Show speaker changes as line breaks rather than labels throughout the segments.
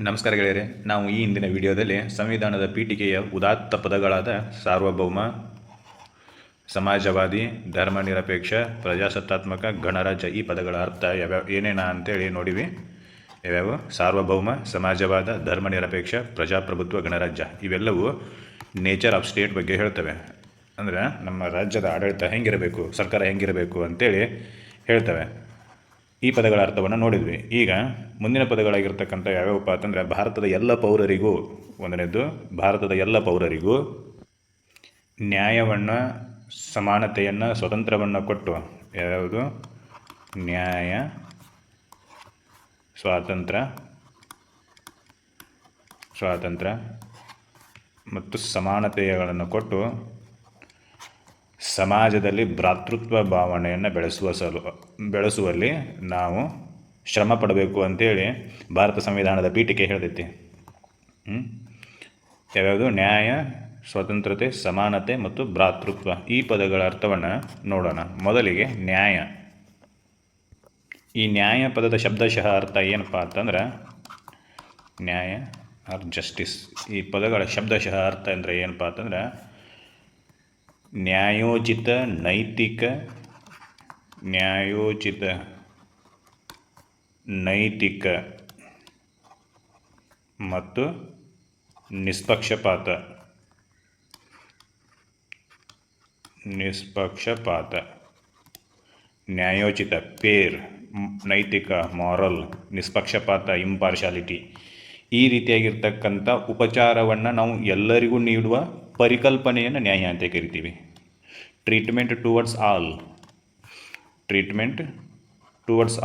ನಮಸ್ಕಾರ ಗೆಳೆಯರೆ. ನಾವು ಈ ಹಿಂದಿನ ವಿಡಿಯೋದಲ್ಲಿ ಸಂವಿಧಾನದ ಪೀಠಿಕೆಯ ಉದಾತ್ತ ಪದಗಳಾದ ಸಾರ್ವಭೌಮ, ಸಮಾಜವಾದಿ, ಧರ್ಮನಿರಪೇಕ್ಷ, ಪ್ರಜಾಸತ್ತಾತ್ಮಕ, ಗಣರಾಜ್ಯ ಈ ಪದಗಳ ಅರ್ಥ ಏನೇನ ಅಂತೇಳಿ ನೋಡಿವಿ. ಯಾವ್ಯಾವ? ಸಾರ್ವಭೌಮ, ಸಮಾಜವಾದ, ಧರ್ಮನಿರಪೇಕ್ಷ, ಪ್ರಜಾಪ್ರಭುತ್ವ, ಗಣರಾಜ್ಯ ಇವೆಲ್ಲವೂ ನೇಚರ್ ಆಫ್ ಸ್ಟೇಟ್ ಬಗ್ಗೆ ಹೇಳ್ತವೆ. ಅಂದರೆ ನಮ್ಮ ರಾಜ್ಯದ ಆಡಳಿತ ಹೆಂಗಿರಬೇಕು, ಸರ್ಕಾರ ಹೆಂಗಿರಬೇಕು ಅಂತೇಳಿ ಹೇಳ್ತವೆ. ಈ ಪದಗಳ ಅರ್ಥವನ್ನು ನೋಡಿದ್ವಿ. ಈಗ ಮುಂದಿನ ಪದಗಳಾಗಿರ್ತಕ್ಕಂಥ ಯಾವ್ಯಾವಪ್ಪ ಅಂತಂದರೆ ಭಾರತದ ಎಲ್ಲ ಪೌರರಿಗೂ, ಒಂದನೇದು ಭಾರತದ ಎಲ್ಲ ಪೌರರಿಗೂ ನ್ಯಾಯವನ್ನು, ಸಮಾನತೆಯನ್ನು, ಸ್ವತಂತ್ರವನ್ನು ಕೊಟ್ಟು, ಯಾವುದು? ನ್ಯಾಯ, ಸ್ವಾತಂತ್ರ್ಯ ಮತ್ತು ಸಮಾನತೆಗಳನ್ನು ಕೊಟ್ಟು ಸಮಾಜದಲ್ಲಿ ಭ್ರಾತೃತ್ವ ಭಾವನೆಯನ್ನು ಬೆಳೆಸುವಲ್ಲಿ ನಾವು ಶ್ರಮ ಪಡಬೇಕು ಅಂತೇಳಿ ಭಾರತ ಸಂವಿಧಾನದ ಪೀಠಿಕೆ ಹೇಳ್ತೈತಿ. ಯಾವ್ಯಾವುದು? ನ್ಯಾಯ, ಸ್ವತಂತ್ರತೆ, ಸಮಾನತೆ ಮತ್ತು ಭ್ರಾತೃತ್ವ. ಈ ಪದಗಳ ಅರ್ಥವನ್ನು ನೋಡೋಣ. ಮೊದಲಿಗೆ ನ್ಯಾಯ. ಈ ನ್ಯಾಯ ಪದದ ಶಬ್ದಶಃ ಅರ್ಥ ಏನಪ್ಪ ಅಂತಂದ್ರೆ ನ್ಯಾಯ ಆರ್ ಜಸ್ಟಿಸ್. ಈ ಪದಗಳ ಶಬ್ದಶಃ ಅರ್ಥ ಅಂದರೆ ಏನಪ್ಪ ಅಂತಂದ್ರೆ ನ್ಯಾಯೋಚಿತ, ನೈತಿಕ ಮತ್ತು ನಿಷ್ಪಕ್ಷಪಾತ. ನ್ಯಾಯೋಚಿತ ಫೇರ್, ನೈತಿಕ ಮಾರಲ್, ನಿಷ್ಪಕ್ಷಪಾತ ಇಂಪಾರ್ಶಾಲಿಟಿ. ಈ ರೀತಿಯಾಗಿರ್ತಕ್ಕಂಥ ಉಪಚಾರವನ್ನು ನಾವು ಎಲ್ಲರಿಗೂ ನೀಡುವ ಪರಿಕಲ್ಪನೆಯನ್ನು ನ್ಯಾಯ ಅಂತ ಕರಿತೀವಿ. ಟ್ರೀಟ್ಮೆಂಟ್ ಟುವರ್ಡ್ಸ್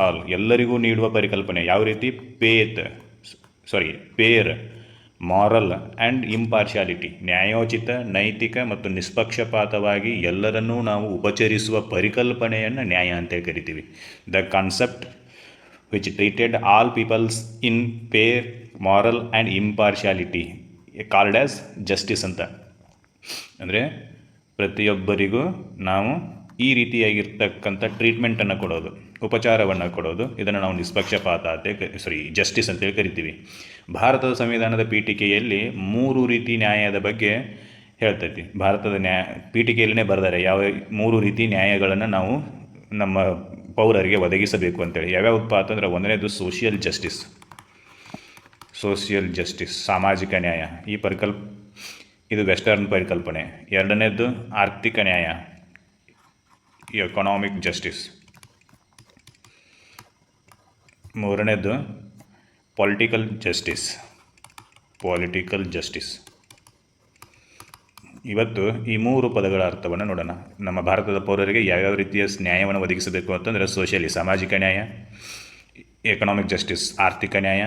ಆಲ್, ಎಲ್ಲರಿಗೂ ನೀಡುವ ಪರಿಕಲ್ಪನೆ. ಯಾವ ರೀತಿ? Fair, moral and impartiality. ನ್ಯಾಯೋಚಿತ, ನೈತಿಕ ಮತ್ತು ನಿಷ್ಪಕ್ಷಪಾತವಾಗಿ ಎಲ್ಲರನ್ನೂ ನಾವು ಉಪಚರಿಸುವ ಪರಿಕಲ್ಪನೆಯನ್ನು ನ್ಯಾಯ ಅಂತ ಕರಿತೀವಿ. The concept which treated all peoples in fair, moral and impartiality called as justice ಅಂತ. ಅಂದರೆ ಪ್ರತಿಯೊಬ್ಬರಿಗೂ ನಾವು ಈ ರೀತಿಯಾಗಿರ್ತಕ್ಕಂಥ ಟ್ರೀಟ್ಮೆಂಟನ್ನು ಕೊಡೋದು, ಉಪಚಾರವನ್ನು ಕೊಡೋದು, ಇದನ್ನು ನಾವು ನಿಷ್ಪಕ್ಷಪಾತ ಜಸ್ಟಿಸ್ ಅಂತೇಳಿ ಕರಿತೀವಿ. ಭಾರತದ ಸಂವಿಧಾನದ ಪೀಠಿಕೆಯಲ್ಲಿ 3 ರೀತಿ ನ್ಯಾಯದ ಬಗ್ಗೆ ಹೇಳ್ತೈತಿ. ಭಾರತದ ಪೀಠಿಕೆಯಲ್ಲೇ ಬರೆದಾರೆ ಯಾವ 3 ರೀತಿ ನ್ಯಾಯಗಳನ್ನು ನಾವು ನಮ್ಮ ಪೌರರಿಗೆ ಒದಗಿಸಬೇಕು ಅಂತೇಳಿ. ಯಾವ್ಯಾವಪ್ಪ ಅಂತಂದ್ರೆ ಒಂದನೇದು ಸೋಷಿಯಲ್ ಜಸ್ಟಿಸ್, ಸಾಮಾಜಿಕ ನ್ಯಾಯ. ಇದು ವೆಸ್ಟರ್ನ್ ಪರಿಕಲ್ಪನೆ. ಎರಡನೇದು ಆರ್ಥಿಕ ನ್ಯಾಯ, ಎಕನಾಮಿಕ್ ಜಸ್ಟಿಸ್. ಮೂರನೇದು ಪೊಲಿಟಿಕಲ್ ಜಸ್ಟಿಸ್. ಇವತ್ತು ಈ 3 ಪದಗಳ ಅರ್ಥವನ್ನು ನೋಡೋಣ. ನಮ್ಮ ಭಾರತದ ಪೌರರಿಗೆ ಯಾವ್ಯಾವ ರೀತಿಯ ನ್ಯಾಯವನ್ನು ಒದಗಿಸಬೇಕು ಅಂತಂದರೆ ಸಾಮಾಜಿಕ ನ್ಯಾಯ, ಎಕನಾಮಿಕ್ ಜಸ್ಟಿಸ್ ಆರ್ಥಿಕ ನ್ಯಾಯ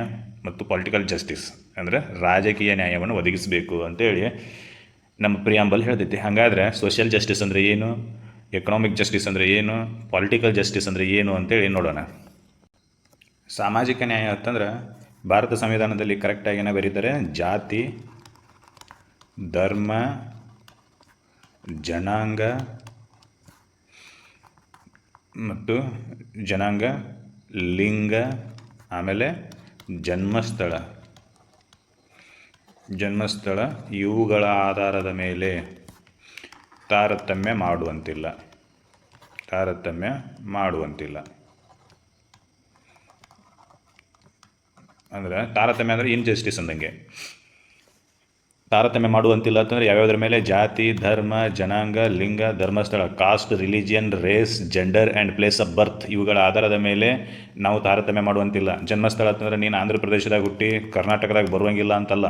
ಮತ್ತು ಪೊಲಿಟಿಕಲ್ ಜಸ್ಟಿಸ್ ಅಂದರೆ ರಾಜಕೀಯ ನ್ಯಾಯವನ್ನು ಒದಗಿಸಬೇಕು ಅಂತೇಳಿ ನಮ್ಮ ಪ್ರಿಯಾಂಬಲ್ ಹೇಳ್ತೈತಿ. ಹಾಗಾದರೆ ಸೋಷಿಯಲ್ ಜಸ್ಟಿಸ್ ಅಂದರೆ ಏನು, ಎಕನಾಮಿಕ್ ಜಸ್ಟಿಸ್ ಅಂದರೆ ಏನು, ಪೊಲಿಟಿಕಲ್ ಜಸ್ಟಿಸ್ ಅಂದರೆ ಏನು ಅಂತೇಳಿ ನೋಡೋಣ. ಸಾಮಾಜಿಕ ನ್ಯಾಯ ಅಂತಂದ್ರೆ ಭಾರತ ಸಂವಿಧಾನದಲ್ಲಿ ಕರೆಕ್ಟಾಗಿ ಏನೋ ಬರೀತಾರೆ, ಜಾತಿ, ಧರ್ಮ, ಜನಾಂಗ, ಲಿಂಗ, ಆಮೇಲೆ ಜನ್ಮಸ್ಥಳ ಇವುಗಳ ಆಧಾರದ ಮೇಲೆ ತಾರತಮ್ಯ ಮಾಡುವಂತಿಲ್ಲ. ಅಂದರೆ ತಾರತಮ್ಯ ಅಂದರೆ ಇನ್ಜಸ್ಟಿಸ್ ಅಂದಂಗೆ. ತಾರತಮ್ಯ ಮಾಡುವಂತಿಲ್ಲ ಅಂತಂದರೆ ಯಾವ್ಯಾವ್ದ್ರ ಮೇಲೆ? ಜಾತಿ, ಧರ್ಮ, ಜನಾಂಗ, ಲಿಂಗ, ಧರ್ಮಸ್ಥಳ, caste, religion, race, gender and place of birth ಇವುಗಳ ಆಧಾರದ ಮೇಲೆ ನಾವು ತಾರತಮ್ಯ ಮಾಡುವಂತಿಲ್ಲ. ಜನ್ಮಸ್ಥಳ ಅಂತಂದರೆ ನೀನು ಆಂಧ್ರ ಪ್ರದೇಶದಾಗ ಹುಟ್ಟಿ ಕರ್ನಾಟಕದಾಗ ಬರುವಂಗಿಲ್ಲ ಅಂತಲ್ಲ.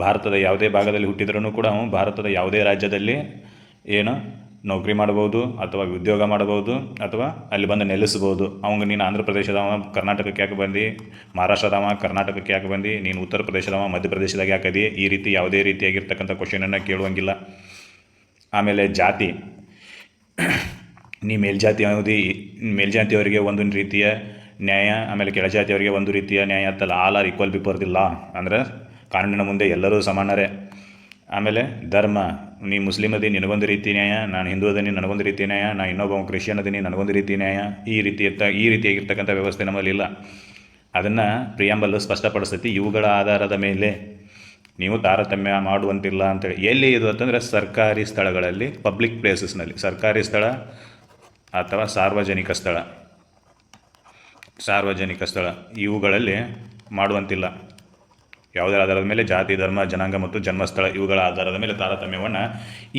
ಭಾರತದ ಯಾವುದೇ ಭಾಗದಲ್ಲಿ ಹುಟ್ಟಿದ್ರೂ ಕೂಡ ಭಾರತದ ಯಾವುದೇ ರಾಜ್ಯದಲ್ಲಿ ನೌಕರಿ ಮಾಡ್ಬೋದು, ಅಥವಾ ಉದ್ಯೋಗ ಮಾಡ್ಬೋದು, ಅಥವಾ ಅಲ್ಲಿ ಬಂದು ನೆಲೆಸ್ಬೋದು. ಅವಂಗೆ ನೀನು ಆಂಧ್ರ ಪ್ರದೇಶದವ ಕರ್ನಾಟಕಕ್ಕೆ ಯಾಕೆ ಬಂದು, ಮಹಾರಾಷ್ಟ್ರದವ ಕರ್ನಾಟಕಕ್ಕೆ ಯಾಕೆ ಬಂದು, ನೀನು ಉತ್ತರ ಪ್ರದೇಶದವ ಮಧ್ಯಪ್ರದೇಶದಾಗ ಯಾಕದಿ, ಈ ರೀತಿ ಯಾವುದೇ ರೀತಿಯಾಗಿರ್ತಕ್ಕಂಥ ಕ್ವಶನನ್ನು ಕೇಳುವಂಗಿಲ್ಲ. ಆಮೇಲೆ ಜಾತಿ, ನೀ ಮೇಲ್ಜಾತಿಯವರಿಗೆ ಒಂದು ರೀತಿಯ ನ್ಯಾಯ, ಆಮೇಲೆ ಕೆಳಜಾತಿಯವರಿಗೆ ಒಂದು ರೀತಿಯ ನ್ಯಾಯ ಅಂತಲ್ಲ. All are equal before the law, ಅಂದರೆ ಕಾನೂನಿನ ಮುಂದೆ ಎಲ್ಲರೂ ಸಮಾನರೇ. ಆಮೇಲೆ ಧರ್ಮ, ನೀ ಮುಸ್ಲಿಮ್ ಅದಿ ನಿನಗೊಂದು ರೀತಿ ನ್ಯಾಯ, ನಾನು ಹಿಂದೂ ಅದೀನಿ ನನಗೊಂದು ರೀತಿ ನ್ಯಾಯ, ನಾನು ಇನ್ನೊಬ್ಬ ಕ್ರಿಶ್ಚಿಯನ್ ಅದೀನಿ ನನಗೊಂದು ರೀತಿ ನ್ಯಾಯ. ಈ ರೀತಿಯಾಗಿರ್ತಕ್ಕಂಥ ವ್ಯವಸ್ಥೆ ನಮ್ಮಲ್ಲಿ ಇಲ್ಲ. ಅದನ್ನು ಪ್ರಿಯಾಂಬಲ್ ಸ್ಪಷ್ಟಪಡಿಸ್ತೈತಿ. ಇವುಗಳ ಆಧಾರದ ಮೇಲೆ ನೀವು ತಾರತಮ್ಯ ಮಾಡುವಂತಿಲ್ಲ ಅಂತೇಳಿ. ಎಲ್ಲಿ ಇದು ಅಂತಂದರೆ ಸರ್ಕಾರಿ ಸ್ಥಳಗಳಲ್ಲಿ, ಪಬ್ಲಿಕ್ ಪ್ಲೇಸಸ್ನಲ್ಲಿ, ಸರ್ಕಾರಿ ಸ್ಥಳ ಅಥವಾ ಸಾರ್ವಜನಿಕ ಸ್ಥಳ ಇವುಗಳಲ್ಲಿ ಮಾಡುವಂತಿಲ್ಲ. ಯಾವುದರ ಆಧಾರದ ಮೇಲೆ? ಜಾತಿ, ಧರ್ಮ, ಜನಾಂಗ ಮತ್ತು ಜನ್ಮಸ್ಥಳ ಇವುಗಳ ಆಧಾರದ ಮೇಲೆ ತಾರತಮ್ಯವನ್ನು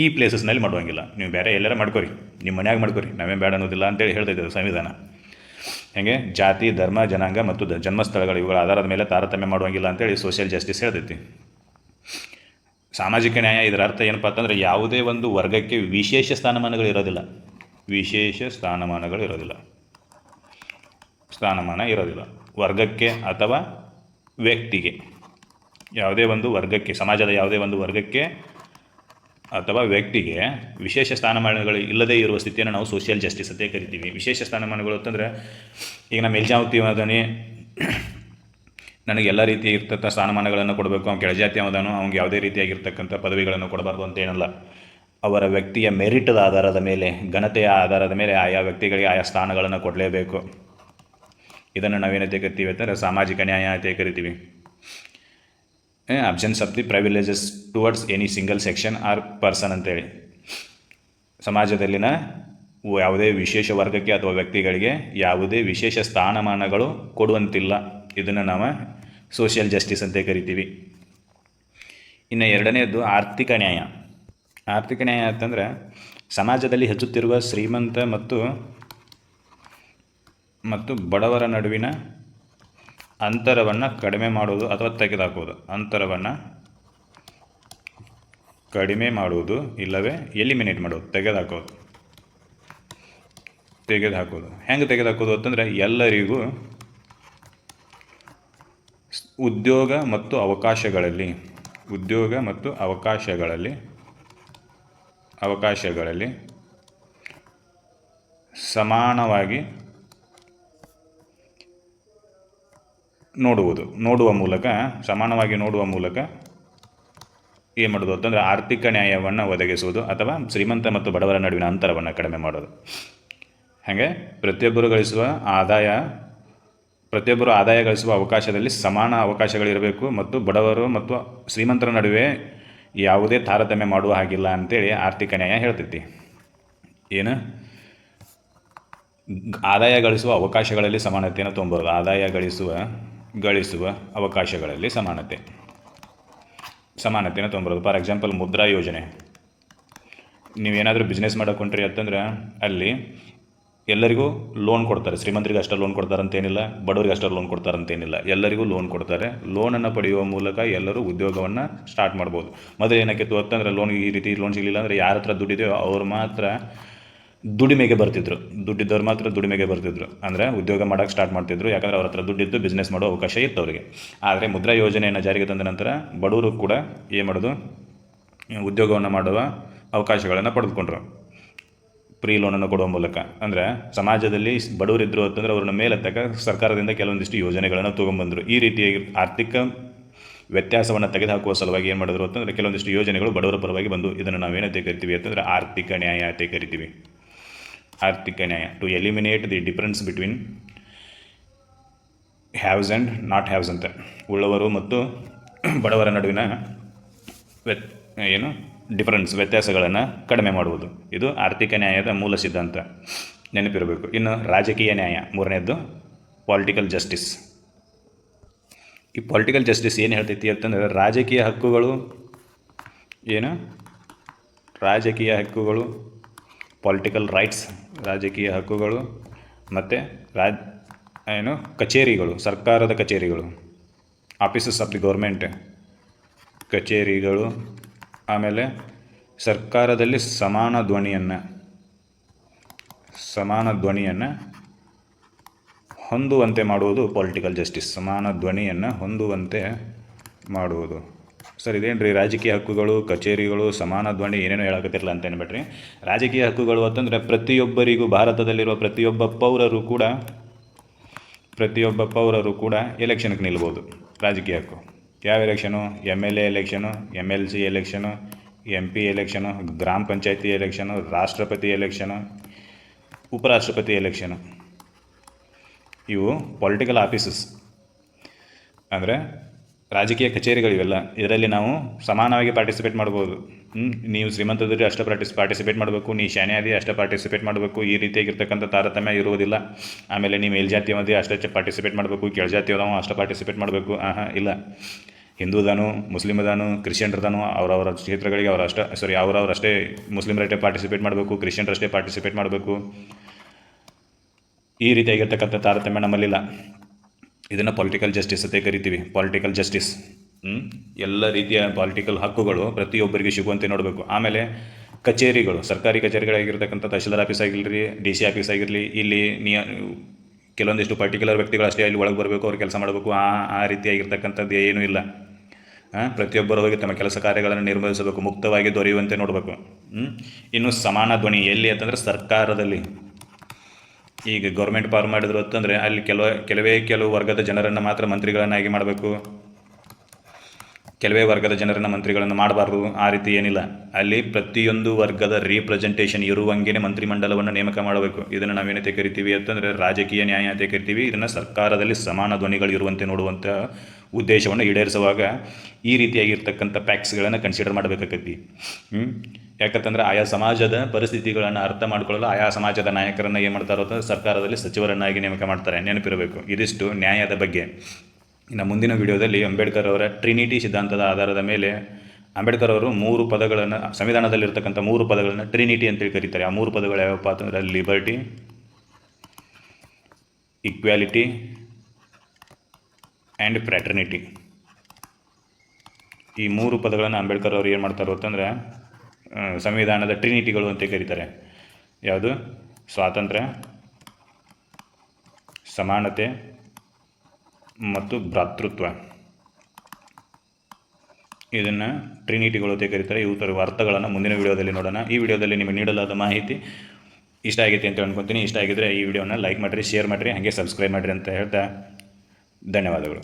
ಈ ಪ್ಲೇಸಸ್ನಲ್ಲಿ ಮಾಡುವಂಗಿಲ್ಲ. ನೀವು ಬೇರೆ ಎಲ್ಲಾರ ಮಾಡ್ಕೊರಿ, ನಿಮ್ಮ ಮನ್ಯಾಗ ಮಾಡ್ಕೊರಿ, ನಾವೇನು ಬೇಡ ಅನ್ನೋದಿಲ್ಲ ಅಂತೇಳಿ ಹೇಳ್ತೈತೆ ಸಂವಿಧಾನ. ಹೇಗೆ ಜಾತಿ, ಧರ್ಮ, ಜನಾಂಗ ಮತ್ತು ಜನ್ಮಸ್ಥಳಗಳು ಇವುಗಳ ಆಧಾರದ ಮೇಲೆ ತಾರತಮ್ಯ ಮಾಡುವಂಗಿಲ್ಲ ಅಂತೇಳಿ ಸೋಷಿಯಲ್ ಜಸ್ಟಿಸ್ ಹೇಳ್ತೈತಿ. ಸಾಮಾಜಿಕ ನ್ಯಾಯ ಇದರ ಅರ್ಥ ಏನಪ್ಪ ಅಂತಂದರೆ ಯಾವುದೇ ಒಂದು ವರ್ಗಕ್ಕೆ ವಿಶೇಷ ಸ್ಥಾನಮಾನಗಳು ಇರೋದಿಲ್ಲ. ಸ್ಥಾನಮಾನ ಇರೋದಿಲ್ಲ ವರ್ಗಕ್ಕೆ ಅಥವಾ ವ್ಯಕ್ತಿಗೆ. ಯಾವುದೇ ಒಂದು ವರ್ಗಕ್ಕೆ, ಸಮಾಜದ ಯಾವುದೇ ಒಂದು ವರ್ಗಕ್ಕೆ ಅಥವಾ ವ್ಯಕ್ತಿಗೆ ವಿಶೇಷ ಸ್ಥಾನಮಾನಗಳು ಇಲ್ಲದೇ ಇರುವ ಸ್ಥಿತಿಯನ್ನು ನಾವು ಸೋಷಿಯಲ್ ಜಸ್ಟಿಸ್ ಅಂತ ಕರಿತೀವಿ. ವಿಶೇಷ ಸ್ಥಾನಮಾನಗಳು ಅಂತಂದರೆ, ಈಗ ನಮ್ಮ ಮೇಲ್ಜಾತಿ ಅವದಾನೆ, ನನಗೆ ಎಲ್ಲ ರೀತಿ ಇರ್ತಕ್ಕ ಸ್ಥಾನಮಾನಗಳನ್ನು ಕೊಡಬೇಕು, ಅವ್ನು ಕೆಳಜಾತಿ ಅವದಾನು ಅವ್ನಿಗೆ ಯಾವುದೇ ರೀತಿಯಾಗಿರ್ತಕ್ಕಂಥ ಪದವಿಗಳನ್ನು ಕೊಡಬಾರ್ದು ಅಂತ ಏನಲ್ಲ. ಅವರ ವ್ಯಕ್ತಿಯ ಮೆರಿಟದ ಆಧಾರದ ಮೇಲೆ, ಘನತೆಯ ಆಧಾರದ ಮೇಲೆ ಆಯಾ ವ್ಯಕ್ತಿಗಳಿಗೆ ಆಯಾ ಸ್ಥಾನಗಳನ್ನು ಕೊಡಲೇಬೇಕು. ಇದನ್ನು ನಾವೇನಂತೆ ಕರಿತೀವಿ ಅಂತಂದರೆ ಸಾಮಾಜಿಕ ನ್ಯಾಯ ಅಂತ ಕರಿತೀವಿ. Absence of the privileges towards any single section or person ಅಂತೇಳಿ. ಸಮಾಜದಲ್ಲಿನ ಯಾವುದೇ ವಿಶೇಷ ವರ್ಗಕ್ಕೆ ಅಥವಾ ವ್ಯಕ್ತಿಗಳಿಗೆ ಯಾವುದೇ ವಿಶೇಷ ಸ್ಥಾನಮಾನಗಳು ಕೊಡುವಂತಿಲ್ಲ. ಇದನ್ನು ನಾವು ಸೋಷಿಯಲ್ ಜಸ್ಟಿಸ್ ಅಂತ ಕರಿತೀವಿ. ಇನ್ನು ಎರಡನೇದು ಆರ್ಥಿಕ ನ್ಯಾಯ. ಆರ್ಥಿಕ ನ್ಯಾಯ ಅಂತಂದರೆ ಸಮಾಜದಲ್ಲಿ ಹೆಚ್ಚುತ್ತಿರುವ ಶ್ರೀಮಂತ ಮತ್ತು ಬಡವರ ನಡುವಿನ ಅಂತರವನ್ನು ಕಡಿಮೆ ಮಾಡುವುದು ಅಥವಾ ತೆಗೆದುಹಾಕುವುದು. ಅಂತರವನ್ನು ಕಡಿಮೆ ಮಾಡುವುದು ಇಲ್ಲವೇ ಎಲಿಮಿನೇಟ್ ಮಾಡೋದು, ತೆಗೆದುಹಾಕೋದು. ಹೆಂಗೆ ತೆಗೆದುಹಾಕೋದು ಅಂತಂದರೆ ಎಲ್ಲರಿಗೂ ಉದ್ಯೋಗ ಮತ್ತು ಅವಕಾಶಗಳಲ್ಲಿ ಸಮಾನವಾಗಿ ನೋಡುವ ಮೂಲಕ ಏನು ಮಾಡೋದು ಅಂತಂದರೆ ಆರ್ಥಿಕ ನ್ಯಾಯವನ್ನು ಒದಗಿಸುವುದು ಅಥವಾ ಶ್ರೀಮಂತ ಮತ್ತು ಬಡವರ ನಡುವಿನ ಅಂತರವನ್ನು ಕಡಿಮೆ ಮಾಡೋದು. ಹಾಗೆ ಪ್ರತಿಯೊಬ್ಬರು ಆದಾಯ ಗಳಿಸುವ ಅವಕಾಶದಲ್ಲಿ ಸಮಾನ ಅವಕಾಶಗಳಿರಬೇಕು ಮತ್ತು ಬಡವರು ಮತ್ತು ಶ್ರೀಮಂತರ ನಡುವೆ ಯಾವುದೇ ತಾರತಮ್ಯ ಮಾಡುವ ಹಾಗಿಲ್ಲ ಅಂತೇಳಿ ಆರ್ಥಿಕ ನ್ಯಾಯ ಹೇಳ್ತೈತಿ. ಏನು? ಆದಾಯ ಗಳಿಸುವ ಅವಕಾಶಗಳಲ್ಲಿ ಸಮಾನತೆಯನ್ನು ತೊಗೊಂಬರೋದು. ಆದಾಯ ಗಳಿಸುವ ಅವಕಾಶಗಳಲ್ಲಿ ಸಮಾನತೆಯನ್ನು ತೊಗೊಂಬರೋದು. ಫಾರ್ ಎಕ್ಸಾಂಪಲ್ ಮುದ್ರಾ ಯೋಜನೆ. ನೀವೇನಾದರೂ ಬಿಸ್ನೆಸ್ ಮಾಡೋಕೊಂಡ್ರಿ ಅಂತಂದ್ರೆ ಅಲ್ಲಿ ಎಲ್ಲರಿಗೂ ಲೋನ್ ಕೊಡ್ತಾರೆ. ಶ್ರೀಮಂತರಿಗೆ ಅಷ್ಟೇ ಲೋನ್ ಕೊಡ್ತಾರೆ ಅಂತೇನಿಲ್ಲ, ಬಡವರಿಗೆ ಅಷ್ಟೇ ಲೋನ್ ಕೊಡ್ತಾರೆ ಅಂತೇನಿಲ್ಲ, ಎಲ್ಲರಿಗೂ ಲೋನ್ ಕೊಡ್ತಾರೆ. ಲೋನನ್ನು ಪಡೆಯುವ ಮೂಲಕ ಎಲ್ಲರೂ ಉದ್ಯೋಗವನ್ನು ಸ್ಟಾರ್ಟ್ ಮಾಡ್ಬೋದು. ಮೊದಲು ಏನಕ್ಕಿತ್ತು ಅಂತಂದರೆ ಈ ರೀತಿ ಲೋನ್ ಸಿಗಲಿಲ್ಲ ಅಂದರೆ ಯಾರ ಹತ್ರ ದುಡ್ಡಿದೆಯೋ ಅವ್ರು ಮಾತ್ರ ದುಡಿಮೆಗೆ ಬರ್ತಿದ್ರು. ಅಂದರೆ ಉದ್ಯೋಗ ಮಾಡೋಕ್ಕೆ ಸ್ಟಾರ್ಟ್ ಮಾಡ್ತಿದ್ರು. ಯಾಕಂದರೆ ಅವ್ರ ಹತ್ರ ದುಡ್ಡಿದ್ದು ಬಿಸ್ನೆಸ್ ಮಾಡೋ ಅವಕಾಶ ಇತ್ತು ಅವರಿಗೆ. ಆದರೆ ಮುದ್ರಾ ಯೋಜನೆಯನ್ನು ಜಾರಿಗೆ ತಂದ ನಂತರ ಬಡವರು ಕೂಡ ಏನು ಮಾಡೋದು, ಉದ್ಯೋಗವನ್ನು ಮಾಡುವ ಅವಕಾಶಗಳನ್ನು ಪಡೆದುಕೊಂಡ್ರು ಫ್ರೀ ಲೋನನ್ನು ಕೊಡುವ ಮೂಲಕ. ಅಂದರೆ ಸಮಾಜದಲ್ಲಿ ಬಡವರಿದ್ದರು ಅಂತಂದರೆ ಅವ್ರನ್ನ ಮೇಲೆತ್ತಕ್ಕೆ ಸರ್ಕಾರದಿಂದ ಕೆಲವೊಂದಿಷ್ಟು ಯೋಜನೆಗಳನ್ನು ತೊಗೊಂಬಂದರು. ಈ ರೀತಿಯಾಗಿ ಆರ್ಥಿಕ ವ್ಯತ್ಯಾಸವನ್ನು ತೆಗೆದುಹಾಕುವ ಸಲುವಾಗಿ ಏನು ಮಾಡಿದ್ರು ಅಂತಂದರೆ ಕೆಲವೊಂದಿಷ್ಟು ಯೋಜನೆಗಳು ಬಡವರ ಪರವಾಗಿ ಬಂದು. ಇದನ್ನು ನಾವೇನಂತೆ ಕರಿತೀವಿ ಅಂತಂದರೆ ಆರ್ಥಿಕ ನ್ಯಾಯ ಅಂತ ಕರಿತೀವಿ. ಆರ್ಥಿಕ ನ್ಯಾಯ to eliminate the difference between haves and not haves ಅಂತ. ಉಳ್ಳವರು ಮತ್ತು ಬಡವರ ನಡುವಿನ ವ್ಯತ್ಯಾಸಗಳನ್ನು ಕಡಿಮೆ ಮಾಡುವುದು. ಇದು ಆರ್ಥಿಕ ನ್ಯಾಯದ ಮೂಲ ಸಿದ್ಧಾಂತ, ನೆನಪಿರಬೇಕು. ಇನ್ನು ರಾಜಕೀಯ ನ್ಯಾಯ, ಮೂರನೇದ್ದು ಪೊಲಿಟಿಕಲ್ ಜಸ್ಟಿಸ್. ಈ ಪೊಲಿಟಿಕಲ್ ಜಸ್ಟಿಸ್ ಏನು ಹೇಳ್ತೈತಿ ಅಂತಂದರೆ ರಾಜಕೀಯ ಹಕ್ಕುಗಳು ಪೊಲಿಟಿಕಲ್ ರೈಟ್ಸ್, ರಾಜಕೀಯ ಹಕ್ಕುಗಳು ಮತ್ತು ಕಚೇರಿಗಳು, ಸರ್ಕಾರದ ಕಚೇರಿಗಳು, ಆಫೀಸಸ್ ಆಫ್ ದಿ ಗೌರ್ಮೆಂಟ್ ಕಚೇರಿಗಳು, ಆಮೇಲೆ ಸರ್ಕಾರದಲ್ಲಿ ಸಮಾನ ಧ್ವನಿಯನ್ನು ಹೊಂದುವಂತೆ ಮಾಡುವುದು ಪೊಲಿಟಿಕಲ್ ಜಸ್ಟಿಸ್. ಸಮಾನ ಧ್ವನಿಯನ್ನು ಹೊಂದುವಂತೆ ಮಾಡುವುದು. ಸರ್ ಇದೇನು ರಾಜಕೀಯ ಹಕ್ಕುಗಳು, ಕಚೇರಿಗಳು, ಸಮಾನ ಧ್ವನಿ ಏನೇನೋ ಹೇಳಕತ್ತಿರಲ್ಲ ಅಂತ ಏನ್ಬಿಟ್ರಿ. ರಾಜಕೀಯ ಹಕ್ಕುಗಳು ಅಂತಂದರೆ ಪ್ರತಿಯೊಬ್ಬರಿಗೂ, ಭಾರತದಲ್ಲಿರುವ ಪ್ರತಿಯೊಬ್ಬ ಪೌರರು ಕೂಡ ಎಲೆಕ್ಷನ್ಗೆ ನಿಲ್ಬೋದು. ರಾಜಕೀಯ ಹಕ್ಕು ಯಾವ election? MLA election, MLC election, MP election, ಗ್ರಾಮ ಪಂಚಾಯತಿ ಎಲೆಕ್ಷನು, ರಾಷ್ಟ್ರಪತಿ ಎಲೆಕ್ಷನು, ಉಪರಾಷ್ಟ್ರಪತಿ ಎಲೆಕ್ಷನು. ಇವು ಪೊಲಿಟಿಕಲ್ ಆಫೀಸಸ್. ಅಂದರೆ ರಾಜಕೀಯ ಕಚೇರಿಗಳಿವೆಲ್ಲ, ಇದರಲ್ಲಿ ನಾವು ಸಮಾನವಾಗಿ ಪಾರ್ಟಿಸಿಪೇಟ್ ಮಾಡ್ಬೋದು. ನೀವು ಶ್ರೀಮಂತದಲ್ಲಿ ಅಷ್ಟೇ ಪಾರ್ಟಿಸಿಪೇಟ್ ಮಾಡಬೇಕು, ನೀ ಶಾನ್ಯಾದಿ ಅಷ್ಟೇ ಪಾರ್ಟಿಸಿಪೇಟ್ ಮಾಡಬೇಕು, ಈ ರೀತಿಯಾಗಿರ್ತಕ್ಕಂಥ ತಾರತಮ್ಯ ಇರುವುದಿಲ್ಲ. ಆಮೇಲೆ ನೀವು ಮೇಲ್ಜಾತಿಯವದೇ ಅಷ್ಟೇ ಪಾರ್ಟಿಸಿಪೇಟ್ ಮಾಡಬೇಕು, ಕೆಳಜಾತಿಯವನು ಅಷ್ಟೇ ಪಾರ್ಟಿಸಿಪೇಟ್ ಮಾಡಬೇಕು, ಇಲ್ಲ. ಹಿಂದೂದಾನು, ಮುಸ್ಲಿಮದಾನು, ಕ್ರಿಶ್ಚಿಯನ್ರದಾನು ಅವರವರ ಕ್ಷೇತ್ರಗಳಿಗೆ ಅವರವರಷ್ಟೇ ಮುಸ್ಲಿಮರಷ್ಟೇ ಪಾರ್ಟಿಸಿಪೇಟ್ ಮಾಡಬೇಕು, ಕ್ರಿಶ್ಚಿಯನ್ರಷ್ಟೇ ಪಾರ್ಟಿಸಿಪೇಟ್ ಮಾಡಬೇಕು. ಈ ರೀತಿಯಾಗಿರ್ತಕ್ಕಂಥ ತಾರತಮ್ಯ ನಮ್ಮಲ್ಲಿಲ್ಲ. ಇದನ್ನು ಪೊಲಿಟಿಕಲ್ ಜಸ್ಟಿಸ್ ಅಂತ ಕರಿತೀವಿ. ಪೊಲಿಟಿಕಲ್ ಜಸ್ಟಿಸ್ ಎಲ್ಲ ರೀತಿಯ ಪೊಲಿಟಿಕಲ್ ಹಕ್ಕುಗಳು ಪ್ರತಿಯೊಬ್ಬರಿಗೆ ಸಿಗುವಂತೆ ನೋಡಬೇಕು. ಆಮೇಲೆ ಕಚೇರಿಗಳು, ಸರ್ಕಾರಿ ಕಚೇರಿಗಳಾಗಿರ್ತಕ್ಕಂಥ ತಹಶೀಲ್ದಾರ್ ಆಫೀಸ್ ಆಗಿರಲಿ, DC ಆಫೀಸ್ ಆಗಿರಲಿ, ಇಲ್ಲಿ ಕೆಲವೊಂದಿಷ್ಟು ಪರ್ಟಿಕ್ಯುಲರ್ ವ್ಯಕ್ತಿಗಳು ಅಷ್ಟೇ ಅಲ್ಲಿ ಒಳಗೆ ಬರಬೇಕು, ಅವ್ರು ಕೆಲಸ ಮಾಡಬೇಕು. ಆ ರೀತಿಯಾಗಿರ್ತಕ್ಕಂಥದ್ದು ಏನೂ ಇಲ್ಲ. ಪ್ರತಿಯೊಬ್ಬರು ಹೋಗಿ ತಮ್ಮ ಕೆಲಸ ಕಾರ್ಯಗಳನ್ನು ನಿರ್ವಹಿಸಬೇಕು, ಮುಕ್ತವಾಗಿ ದೊರೆಯುವಂತೆ ನೋಡಬೇಕು. ಇನ್ನು ಸಮಾನ ಧ್ವನಿ ಎಲ್ಲಿ ಅಂತಂದರೆ ಸರ್ಕಾರದಲ್ಲಿ. ಈಗ ಗೌರ್ಮೆಂಟ್ ಪಾರು ಮಾಡಿದ್ರು ಅಂತಂದರೆ ಅಲ್ಲಿ ಕೆಲವು ವರ್ಗದ ಜನರನ್ನು ಮಾತ್ರ ಮಂತ್ರಿಗಳನ್ನಾಗಿ ಮಾಡಬೇಕು, ಕೆಲವೇ ವರ್ಗದ ಜನರನ್ನು ಮಂತ್ರಿಗಳನ್ನು ಮಾಡಬಾರ್ದು. ಆ ರೀತಿ ಏನಿಲ್ಲ. ಅಲ್ಲಿ ಪ್ರತಿಯೊಂದು ವರ್ಗದ ರೀಪ್ರೆಸೆಂಟೇಷನ್ ಇರುವಂಗೆ ಮಂತ್ರಿಮಂಡಲವನ್ನು ನೇಮಕ ಮಾಡಬೇಕು. ಇದನ್ನು ನಾವೇನಂತೆ ಕರಿತೀವಿ ಅಂತಂದರೆ ರಾಜಕೀಯ ನ್ಯಾಯ ಅಂತ ಕರಿತೀವಿ. ಇದನ್ನು ಸರ್ಕಾರದಲ್ಲಿ ಸಮಾನ ಧ್ವನಿಗಳು ಇರುವಂತೆ ನೋಡುವಂಥ ಉದ್ದೇಶವನ್ನು ಈಡೇರಿಸುವಾಗ ಈ ರೀತಿಯಾಗಿರ್ತಕ್ಕಂಥ ಪ್ಯಾಕ್ಸ್ಗಳನ್ನು ಕನ್ಸಿಡರ್ ಮಾಡಬೇಕಾಗತ್ತಿ. ಯಾಕಂತಂದರೆ ಆಯಾ ಸಮಾಜದ ಪರಿಸ್ಥಿತಿಗಳನ್ನು ಅರ್ಥ ಮಾಡ್ಕೊಳ್ಳಲು ಆಯಾ ಸಮಾಜದ ನಾಯಕರನ್ನು ಏನು ಮಾಡ್ತಾರೋ ಅಂತ ಸರ್ಕಾರದಲ್ಲಿ ಸಚಿವರನ್ನಾಗಿ ನೇಮಕ ಮಾಡ್ತಾರೆ. ನೆನಪಿರಬೇಕು. ಇದಿಷ್ಟು ನ್ಯಾಯದ ಬಗ್ಗೆ. ಇನ್ನು ಮುಂದಿನ ವಿಡಿಯೋದಲ್ಲಿ ಅಂಬೇಡ್ಕರ್ ಅವರ ಟ್ರಿನಿಟಿ ಸಿದ್ಧಾಂತದ ಆಧಾರದ ಮೇಲೆ ಅಂಬೇಡ್ಕರ್ ಅವರು 3 ಪದಗಳನ್ನು, ಸಂವಿಧಾನದಲ್ಲಿರ್ತಕ್ಕಂಥ 3 ಪದಗಳನ್ನು ಟ್ರಿನಿಟಿ ಅಂತೇಳಿ ಕರೀತಾರೆ. ಆ 3 ಪದಗಳು ಯಾವಪ್ಪ ಅಂತಂದರೆ ಲಿಬರ್ಟಿ, ಈಕ್ವಾಲಿಟಿ ಆ್ಯಂಡ್ ಫ್ರ್ಯಾಟರ್ನಿಟಿ. ಈ 3 ಪದಗಳನ್ನು ಅಂಬೇಡ್ಕರ್ ಅವರು ಏನು ಮಾಡ್ತಾರೋ ಅಂತಂದರೆ ಸಂವಿಧಾನದ ಟ್ರಿನಿಟಿಗಳು ಅಂತ ಕರೀತಾರೆ. ಯಾವುದು? ಸ್ವಾತಂತ್ರ್ಯ, ಸಮಾನತೆ ಮತ್ತು ಭ್ರಾತೃತ್ವ. ಇದನ್ನು ಟ್ರಿನಿಟಿಗಳು ಅಂತ ಕರೀತಾರೆ. ಇವುಗಳ ಅರ್ಥಗಳನ್ನು ಮುಂದಿನ ವಿಡಿಯೋದಲ್ಲಿ ನೋಡೋಣ. ಈ ವಿಡಿಯೋದಲ್ಲಿ ನಿಮಗೆ ನೀಡಲಾದ ಮಾಹಿತಿ ಇಷ್ಟ ಆಗೈತೆ ಅಂತ ಅನ್ಕೊತೀನಿ. ಇಷ್ಟ ಆಗಿದ್ದರೆ ಈ ವಿಡಿಯೋನ ಲೈಕ್ ಮಾಡಿರಿ, ಶೇರ್ ಮಾಡಿರಿ, ಹಾಗೆ ಸಬ್ಸ್ಕ್ರೈಬ್ ಮಾಡಿರಿ ಅಂತ ಹೇಳ್ತಾ ಧನ್ಯವಾದಗಳು.